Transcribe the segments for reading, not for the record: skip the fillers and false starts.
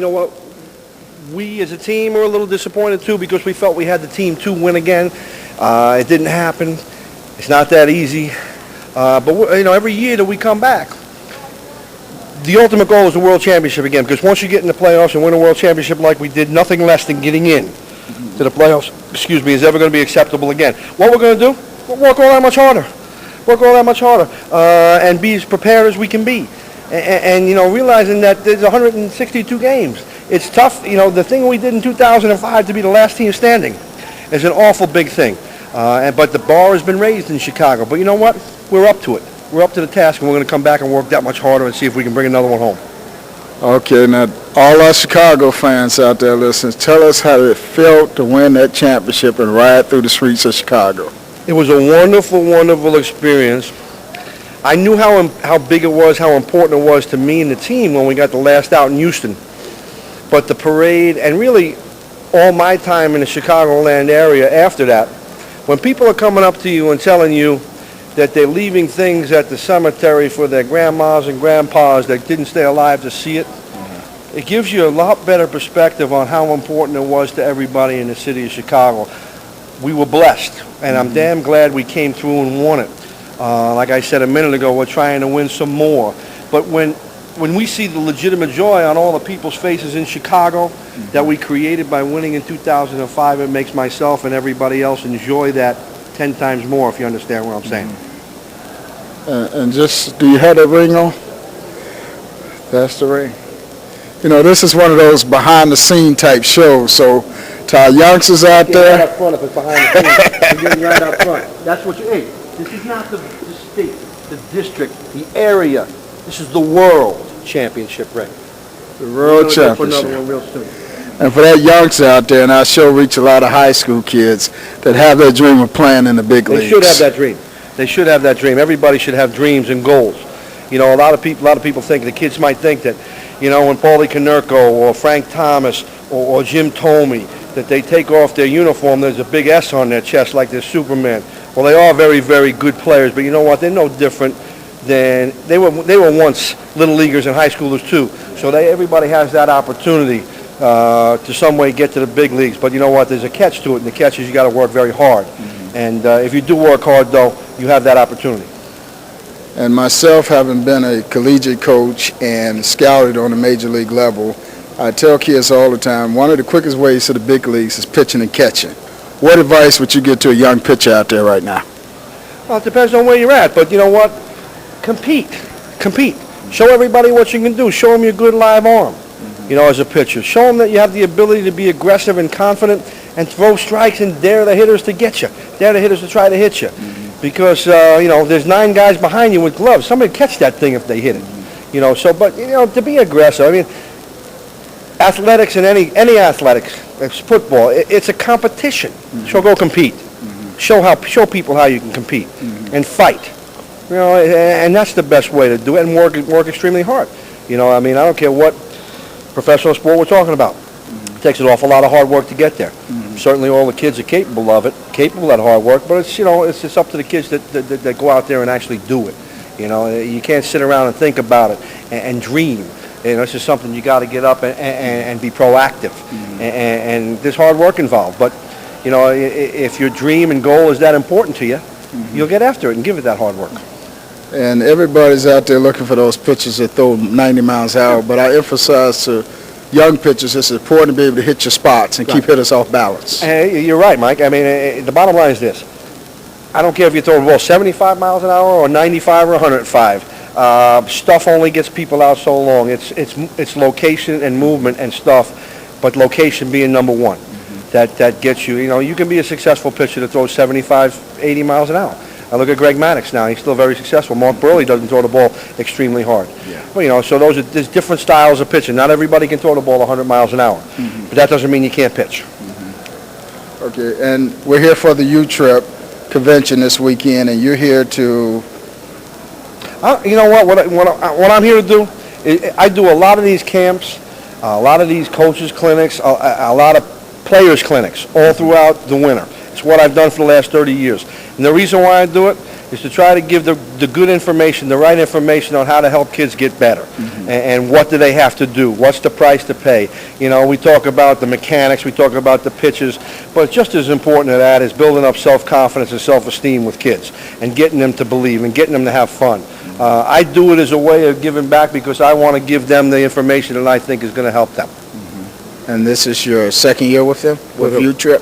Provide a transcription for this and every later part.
know what? We as a team are a little disappointed too because we felt we had the team to win again. It didn't happen. It's not that easy. But every year that we come back, the ultimate goal is the World Championship again. Because once you get in the playoffs and win a World Championship like we did, nothing less than getting in to the playoffs, is ever going to be acceptable again. What we're going to do? We'll work all that much harder. And be as prepared as we can be. And realizing that there's 162 games. It's tough. The thing we did in 2005 to be the last team standing is an awful big thing. But the bar has been raised in Chicago. But you know what? We're up to it. We're up to the task, and we're going to come back and work that much harder and see if we can bring another one home. Okay, now all our Chicago fans out there listening, tell us how it felt to win that championship and ride through the streets of Chicago. It was a wonderful, wonderful experience. I knew how big it was, how important it was to me and the team when we got the last out in Houston. But the parade, and really all my time in the Chicagoland area after that, when people are coming up to you and telling you that they're leaving things at the cemetery for their grandmas and grandpas that didn't stay alive to see it, it gives you a lot better perspective on how important it was to everybody in the city of Chicago. We were blessed, and I'm damn glad we came through and won it. Like I said a minute ago, we're trying to win some more. But when we see the legitimate joy on all the people's faces in Chicago that we created by winning in 2005, it makes myself and everybody else enjoy that 10 times more, if you understand what I'm saying. And just, do you have that ring on? That's the ring. This is one of those behind-the-scene type shows, so to our youngsters out there. Right up front if it's behind the scenes. You're getting right up front. That's what hey, this is not the state, the district, the area. This is the World Championship ring. The World Championship. Put another one real soon. And for that youngster out there, and our show reach a lot of high school kids that have that dream of playing in the big leagues. They should have that dream. They should have that dream. Everybody should have dreams and goals. A lot of people think, the kids might think that, when Paulie Konerko or Frank Thomas or Jim Thome, that they take off their uniform, there's a big S on their chest like they're Superman. Well, they are very, very good players, but you know what? They're no different than they were once little leaguers and high schoolers too. So everybody has that opportunity to some way get to the big leagues. But you know what? There's a catch to it, and the catch is you got to work very hard. And if you do work hard, though, you have that opportunity. And myself, having been a collegiate coach and scouted on a major league level, I tell kids all the time, one of the quickest ways to the big leagues is pitching and catching. What advice would you give to a young pitcher out there right now? Well, it depends on where you're at, but you know what? Compete. Show everybody what you can do. Show them your good live arm, as a pitcher. Show them that you have the ability to be aggressive and confident and throw strikes and dare the hitters to get you. Dare the hitters to try to hit you. Because, there's 9 guys behind you with gloves. Somebody catch that thing if they hit it. To be aggressive. I mean, athletics and any athletics, it's football. It's a competition. So go compete. Show people how you can compete and fight. And that's the best way to do it, and work extremely hard. I don't care what professional sport we're talking about. It takes an awful lot of hard work to get there. Certainly all the kids are capable of that hard work, but it's just up to the kids that go out there and actually do it. You can't sit around and think about it and dream. It's just something you got to get up and be proactive. And there's hard work involved. But, if your dream and goal is that important to you, you'll get after it and give it that hard work. And everybody's out there looking for those pitchers that throw 90 miles an hour. But I emphasize to young pitchers, it's important to be able to hit your spots and keep hitters off balance. You're right, Mike. I mean, the bottom line is this. I don't care if you throw the ball 75 miles an hour or 95 or 105. Stuff only gets people out so long. It's location and movement and stuff, but location being number one. That gets you. You can be a successful pitcher that throws 75, 80 miles an hour. I look at Greg Maddux now. He's still very successful. Mark Burley doesn't throw the ball extremely hard. Yeah. Well, so there's different styles of pitching. Not everybody can throw the ball 100 miles an hour. But that doesn't mean you can't pitch. Okay, and we're here for the U-Trip convention this weekend, and you're here to... you know what I'm here to do? I do a lot of these camps, a lot of these coaches clinics, a lot of players clinics all throughout the winter. It's what I've done for the last 30 years. And the reason why I do it is to try to give the good information, the right information on how to help kids get better. And what do they have to do? What's the price to pay? You know, we talk about the mechanics, we talk about the pitches, but just as important to that is building up self-confidence and self-esteem with kids and getting them to believe and getting them to have fun. I do it as a way of giving back because I want to give them the information that I think is going to help them. And this is your second year with them, with Youth Trip?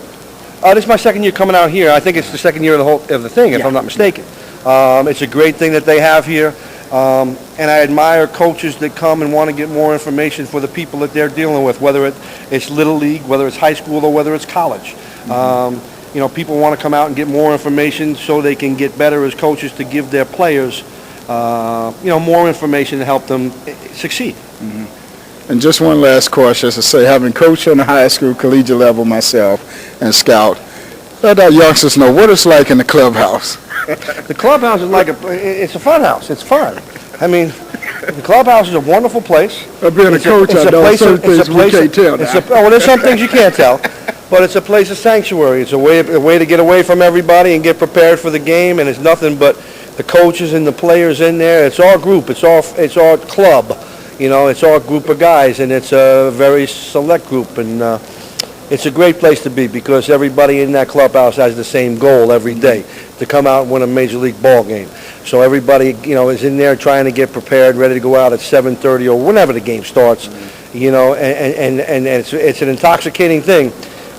This is my second year coming out here. I think it's the second year of the thing, if I'm not mistaken. It's a great thing that they have here, and I admire coaches that come and want to get more information for the people that they're dealing with, whether it's Little League, whether it's high school, or whether it's college. You know, people want to come out and get more information so they can get better as coaches to give their players, you know, more information to help them succeed. And just one last question, as I say, having coached on the high school, collegiate level myself, and scout, let our youngsters know what it's like in the clubhouse. The clubhouse is like it's a fun house. It's fun. I mean, the clubhouse is a wonderful place. Being a coach, I know certain things we can't tell now. Well, there's some things you can't tell, but it's a place of sanctuary. It's a way to get away from everybody and get prepared for the game, and it's nothing but the coaches and the players in there. It's our group. It's our club. You know, it's our group of guys, and it's a very select group, and it's a great place to be because everybody in that clubhouse has the same goal every day, to come out and win a Major League ball game. So everybody, you know, is in there trying to get prepared, ready to go out at 7:30 or whenever the game starts, you know, and it's an intoxicating thing,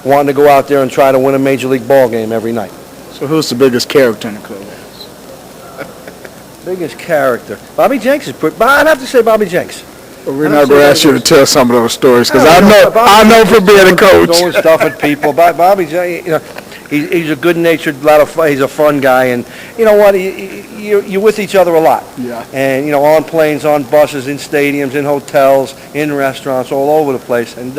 wanting to go out there and try to win a Major League ball game every night. So who's the biggest character in the clubhouse? Biggest character? Bobby Jenks is pretty, I'd have to say Bobby Jenks. Well, we're not going to ask you to tell some of those stories because I know from being a coach. Throwing stuff at people. Bobby, you know, he's a good-natured, he's a fun guy, and you know what? You're with each other a lot. Yeah. And you know, on planes, on buses, in stadiums, in hotels, in restaurants, all over the place. And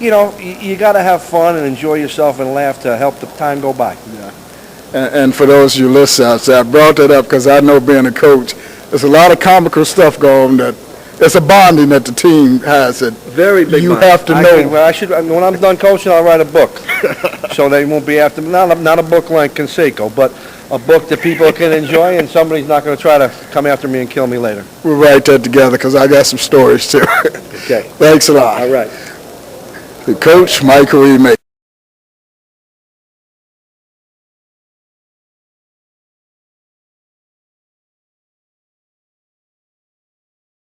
you know, you got to have fun and enjoy yourself and laugh to help the time go by. Yeah. And for those of you listeners, I brought that up because I know being a coach, there's a lot of comical stuff going on that. It's a bonding that the team has. That very big. You have to know. When I'm done coaching, I'll write a book, so they won't be after not a book like Canseco, but a book that people can enjoy, and somebody's not going to try to come after me and kill me later. We'll write that together because I got some stories too. Okay. Thanks a lot. All right. The coach, Michael E. Mayden.